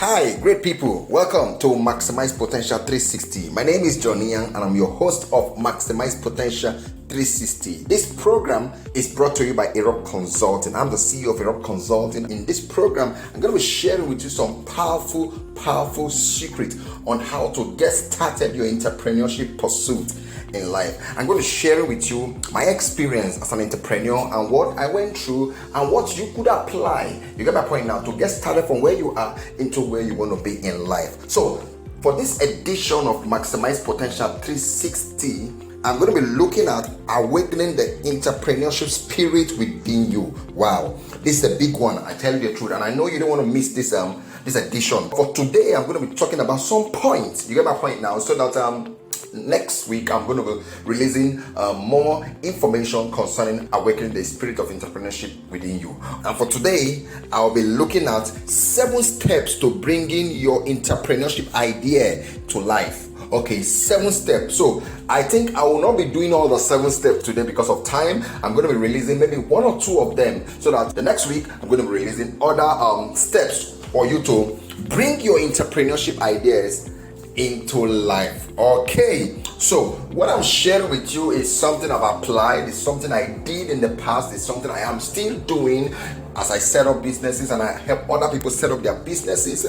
Hi, great people. Welcome to Maximize Potential 360. My name is Johnny Young and I'm your host of Maximize Potential 360. This program is brought to you by Erupt Consulting. I'm the CEO of Erupt Consulting. In this program, I'm going to be sharing with you some powerful secrets on how to get started your entrepreneurship pursuit in life. I'm going to share with you my experience as an entrepreneur and what I went through and what you could apply. You get my point now, to get started from where you are into where you want to be in life. So for this edition of Maximize Potential 360, I'm going to be looking at awakening the entrepreneurship spirit within you. Wow, this is a big one, I tell you the truth, and I know you don't want to miss this edition. For today, I'm going to be talking about some points. You get my point now, so that next week I'm going to be releasing more information concerning awakening the spirit of entrepreneurship within you. And for today, I'll be looking at 7 steps to bringing your entrepreneurship idea to life. Okay, 7 steps. So I think I will not be doing all the 7 steps today because of time. I'm going to be releasing maybe 1 or 2 of them, so that the next week I'm going to be releasing other steps for you to bring your entrepreneurship ideas into life. Okay, so what I'm sharing with you is something I've applied, it's something I did in the past, it's something I am still doing as I set up businesses and I help other people set up their businesses.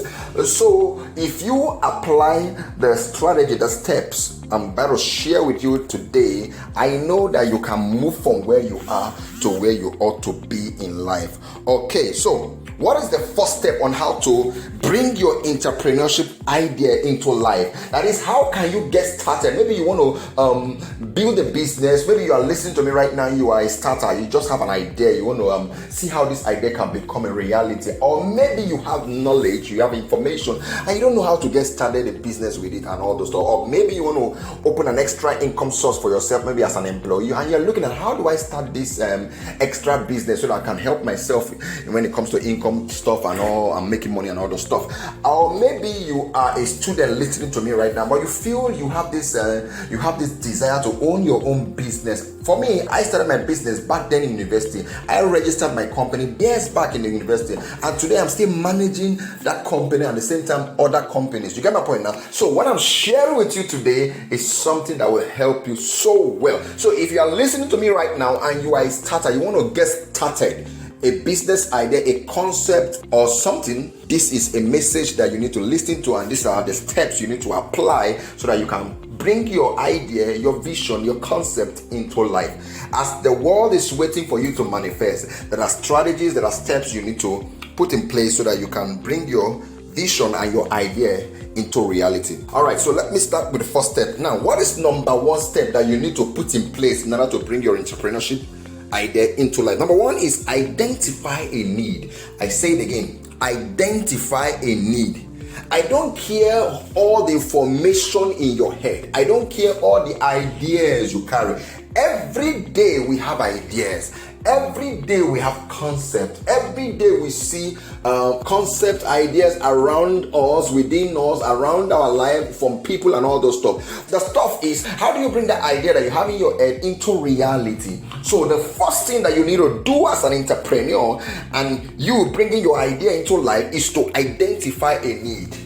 So if you apply the strategy, the steps I'm about to share with you today, I know that you can move from where you are to where you ought to be in life. Okay, so what is the first step on how to bring your entrepreneurship idea into life? That is, how can you get started? Maybe you want to build a business. Maybe you are listening to me right now. You are a starter. You just have an idea. You want to see how this idea can become a reality. Or maybe you have knowledge, you have information, and you don't know how to get started a business with it and all those stuff. Or maybe you want to open an extra income source for yourself, maybe as an employee, and you're looking at how do I start this extra business so that I can help myself when it comes to income stuff and all, I'm making money and all those stuff. Or maybe you are a student listening to me right now, but you feel you have this desire to own your own business. For me, I started my business back then in university. I registered my company years back in the university, and today I'm still managing that company and at the same time other companies. You get my point now? So what I'm sharing with you today is something that will help you so well. So if you are listening to me right now and you are a starter, you want to get started, a business idea, a concept or something, this is a message that you need to listen to, and these are the steps you need to apply so that you can bring your idea, your vision, your concept into life. As the world is waiting for you to manifest, there are strategies, there are steps you need to put in place so that you can bring your vision and your idea into reality. All right, so let me start with the first step. Now, what is number 1 step that you need to put in place in order to bring your entrepreneurship idea into life? Number 1 is identify a need. I say it again, identify a need. I don't care all the information in your head. I don't care all the ideas you carry. Every day we have ideas. Every day we have concepts. Every day we see concept ideas around us, within us, around our life, from people and all those stuff. The stuff is, how do you bring that idea that you have in your head into reality? So the first thing that you need to do as an entrepreneur and you bringing your idea into life is to identify a need.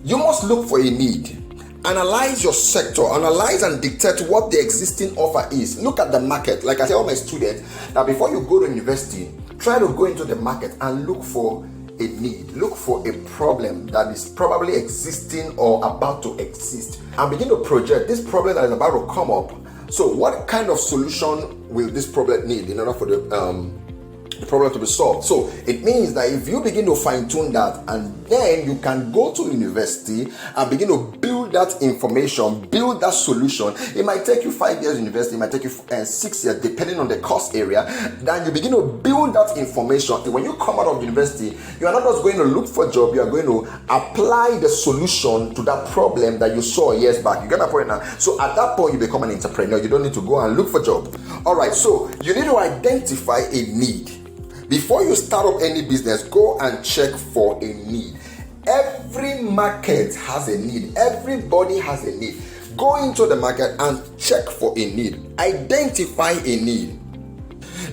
You must look for a need. Analyze your sector, analyze and dictate what the existing offer is. Look at the market. Like I tell my students, that before you go to university, try to go into the market and look for a need. Look for a problem that is probably existing or about to exist, and begin to project this problem that is about to come up. So what kind of solution will this problem need in order for the problem to be solved? So it means that if you begin to fine-tune that, and then you can go to university and begin to build that information, build that solution. It might take you 5 years in university, it might take you 6 years, depending on the course area. Then you begin to build that information. When you come out of university, you are not just going to look for a job, you are going to apply the solution to that problem that you saw years back. You get my point now? So at that point, you become an entrepreneur. You don't need to go and look for a job. All right, so you need to identify a need. Before you start up any business, go and check for a need. Every market has a need. Everybody has a need. Go into the market and check for a need. Identify a need.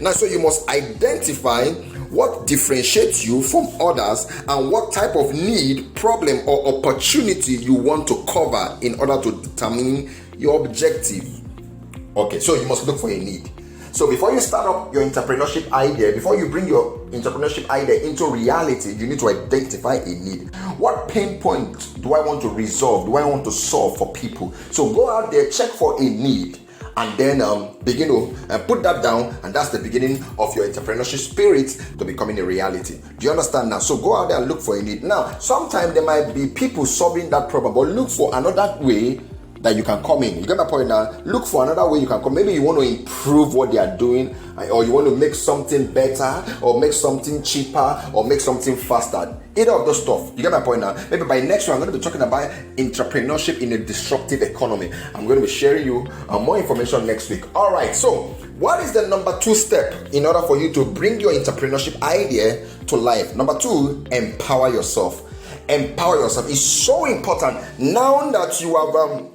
Now, so you must identify what differentiates you from others, and what type of need, problem, or opportunity you want to cover in order to determine your objective. Okay, so you must look for a need. So before you start up your entrepreneurship idea, before you bring your entrepreneurship idea into reality, you need to identify a need. What pain point do I want to resolve? Do I want to solve for people? So go out there, check for a need, and then begin to put that down, and that's the beginning of your entrepreneurship spirit to becoming a reality. Do you understand now? So go out there and look for a need. Now, sometimes there might be people solving that problem, but look for another way that you can come in. You get my point now? Look for another way you can come. Maybe you want to improve what they are doing, or you want to make something better, or make something cheaper, or make something faster. Either of those stuff. You get my point now? Maybe by next week, I'm going to be talking about entrepreneurship in a disruptive economy. I'm going to be sharing you more information next week. All right. So what is the number 2 step in order for you to bring your entrepreneurship idea to life? Number 2, empower yourself. Empower yourself is so important. Now that you have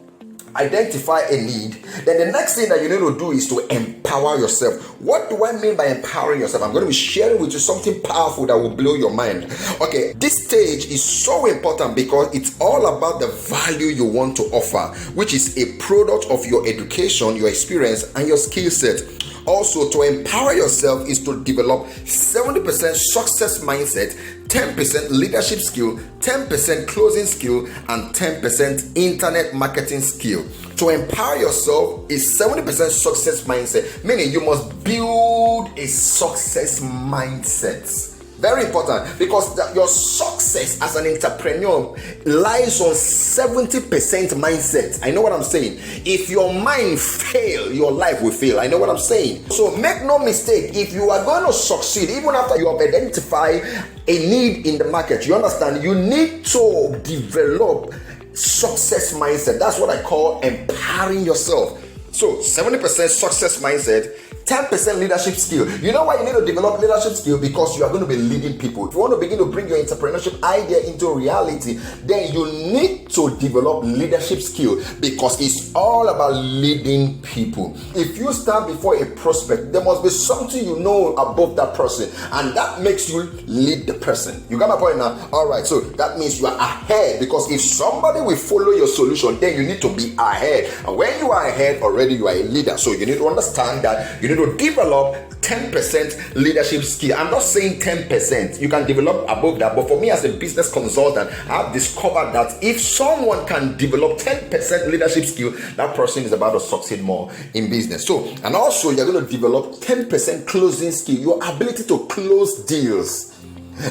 identify a need, then the next thing that you need to do is to empower yourself. What do I mean by empowering yourself? I'm going to be sharing with you something powerful that will blow your mind. Okay, this stage is so important because it's all about the value you want to offer, which is a product of your education, your experience, and your skill set. Also, to empower yourself is to develop 70% success mindset, 10% leadership skill, 10% closing skill, and 10% internet marketing skill. To empower yourself is 70% success mindset, meaning you must build a success mindset. Very important, because your success as an entrepreneur lies on 70% mindset. I know what I'm saying. If your mind fails, your life will fail. I know what I'm saying. So make no mistake, if you are going to succeed, even after you have identified a need in the market, you understand, you need to develop success mindset. That's what I call empowering yourself. So 70% success mindset, 10% leadership skill. You know why you need to develop leadership skill? Because you are going to be leading people. If you want to begin to bring your entrepreneurship idea into reality, then you need to develop leadership skill, because it's all about leading people. If you stand before a prospect, there must be something you know above that person, and that makes you lead the person. You got my point now? All right, so that means you are ahead, because if somebody will follow your solution, then you need to be ahead. And when you are ahead, already you are a leader. So you need to understand that you need to develop 10% leadership skill. I'm not saying 10%. You can develop above that. But for me as a business consultant, I've discovered that if someone can develop 10% leadership skill, that person is about to succeed more in business. So, and also you're going to develop 10% closing skill, your ability to close deals.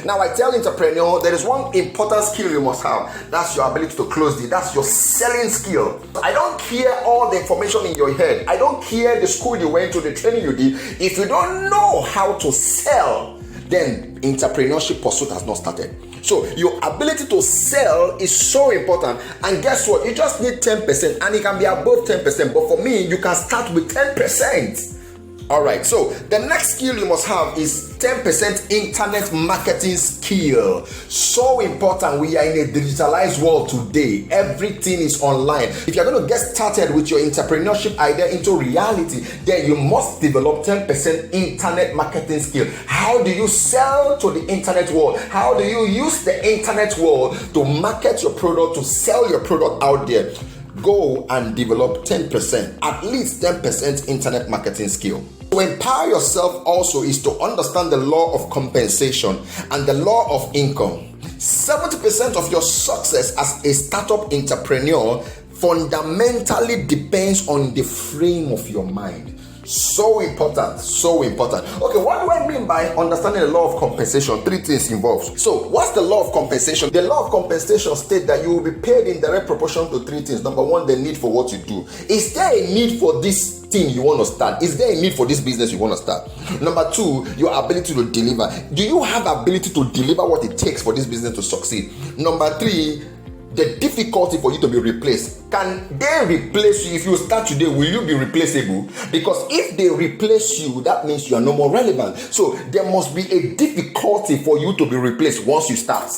Now, I tell entrepreneurs, there is one important skill you must have. That's your ability to close deals. That's your selling skill. I don't care all the information in your head. I don't care the school you went to, the training you did. If you don't know how to sell, then entrepreneurship pursuit has not started. So your ability to sell is so important. And guess what? You just need 10%, and it can be above 10%. But for me, you can start with 10%. All right, so the next skill you must have is 10% internet marketing skill. So important. We are in a digitalized world today. Everything is online. If you're going to get started with your entrepreneurship idea into reality, then you must develop 10% internet marketing skill. How do you sell to the internet world? How do you use the internet world to market your product, to sell your product out there? Go and develop 10%, at least 10% internet marketing skill. To empower yourself also is to understand the law of compensation and the law of income. 70% of your success as a startup entrepreneur fundamentally depends on the frame of your mind. So important, so important. Okay, what do I mean by understanding the law of compensation? 3 things involved. So, what's the law of compensation? The law of compensation states that you will be paid in direct proportion to 3 things. Number 1, the need for what you do. Is there a need for this thing you want to start? Is there a need for this business you want to start? Number 2, your ability to deliver. Do you have ability to deliver what it takes for this business to succeed? Number 3, the difficulty for you to be replaced. Can they replace you? If you start today, will you be replaceable? Because if they replace you, that means you are no more relevant. So there must be a difficulty for you to be replaced once you start.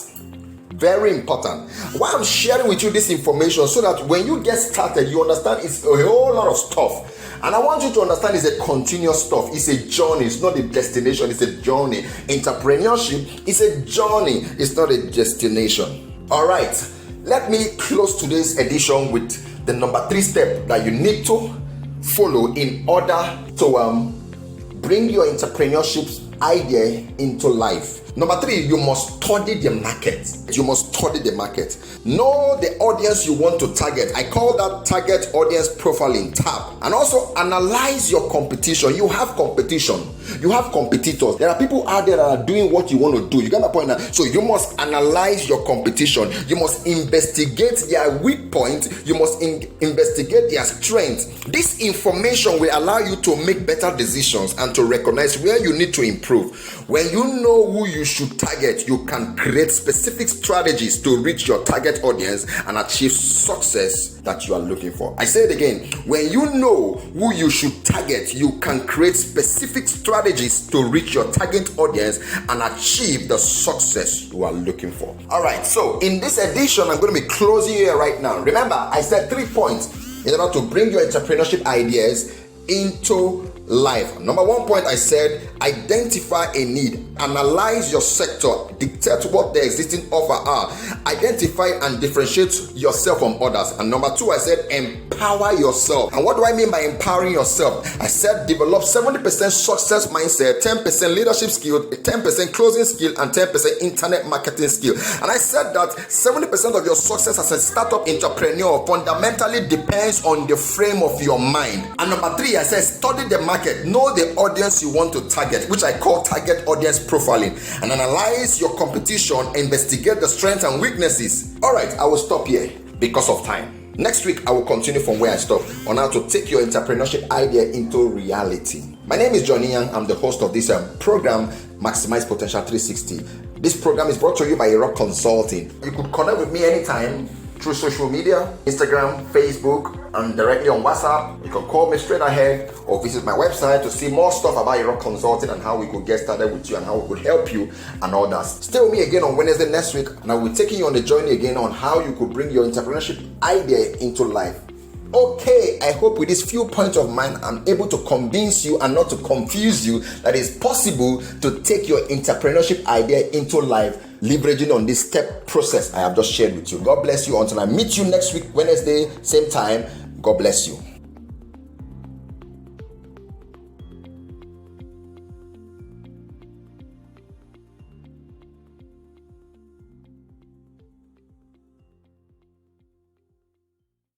Very important. Why I'm sharing with you this information, so that when you get started, you understand it's a whole lot of stuff. And I want you to understand it's a continuous stuff. It's a journey. It's not a destination. It's a journey. Entrepreneurship is a journey. It's not a destination. All right. Let me close today's edition with the number 3 step that you need to follow in order to bring your entrepreneurship idea into life. Number 3, you must study the market. You must study the market. Know the audience you want to target. I call that target audience profiling, TAP. And also analyze your competition. You have competition. You have competitors. There are people out there that are doing what you want to do. You get my point now? So you must analyze your competition. You must investigate their weak point. You must investigate their strength. This information will allow you to make better decisions and to recognize where you need to improve. When you know who you should target, you can create specific strategies to reach your target audience and achieve success that you are looking for. I say it again. When you know who you should target, you can create specific strategies to reach your target audience and achieve the success you are looking for. All right, so in this edition, I'm going to be closing here right now. Remember, I said 3 points in order to bring your entrepreneurship ideas into life. Number 1 point, I said identify a need, analyze your sector, dictate what the existing offer are, identify and differentiate yourself from others. And number 2, I said empower yourself. And what do I mean by empowering yourself? I said develop 70% success mindset, 10% leadership skill, 10% closing skill, and 10% internet marketing skill. And I said that 70% of your success as a startup entrepreneur fundamentally depends on the frame of your mind. And number 3, I said study the market, know the audience you want to target, which I call target audience profiling, and analyze your competition, investigate the strengths and weaknesses. All right, I will stop here because of time. Next week, I will continue from where I stopped on how to take your entrepreneurship idea into reality. My name is Johnny Young. I'm the host of this program, Maximize Potential 360. This program is brought to you by Rock Consulting. You could connect with me anytime through social media, Instagram, Facebook, and directly on WhatsApp. You can call me straight ahead or visit my website to see more stuff about Rock Consulting and how we could get started with you and how we could help you and all that. Stay with me again on Wednesday next week, and I will be taking you on the journey again on how you could bring your entrepreneurship idea into life. Okay, I hope with these few points of mine, I'm able to convince you and not to confuse you that it's possible to take your entrepreneurship idea into life, leveraging on this step process I have just shared with you. God bless you until I meet you next week, Wednesday, same time. God bless you.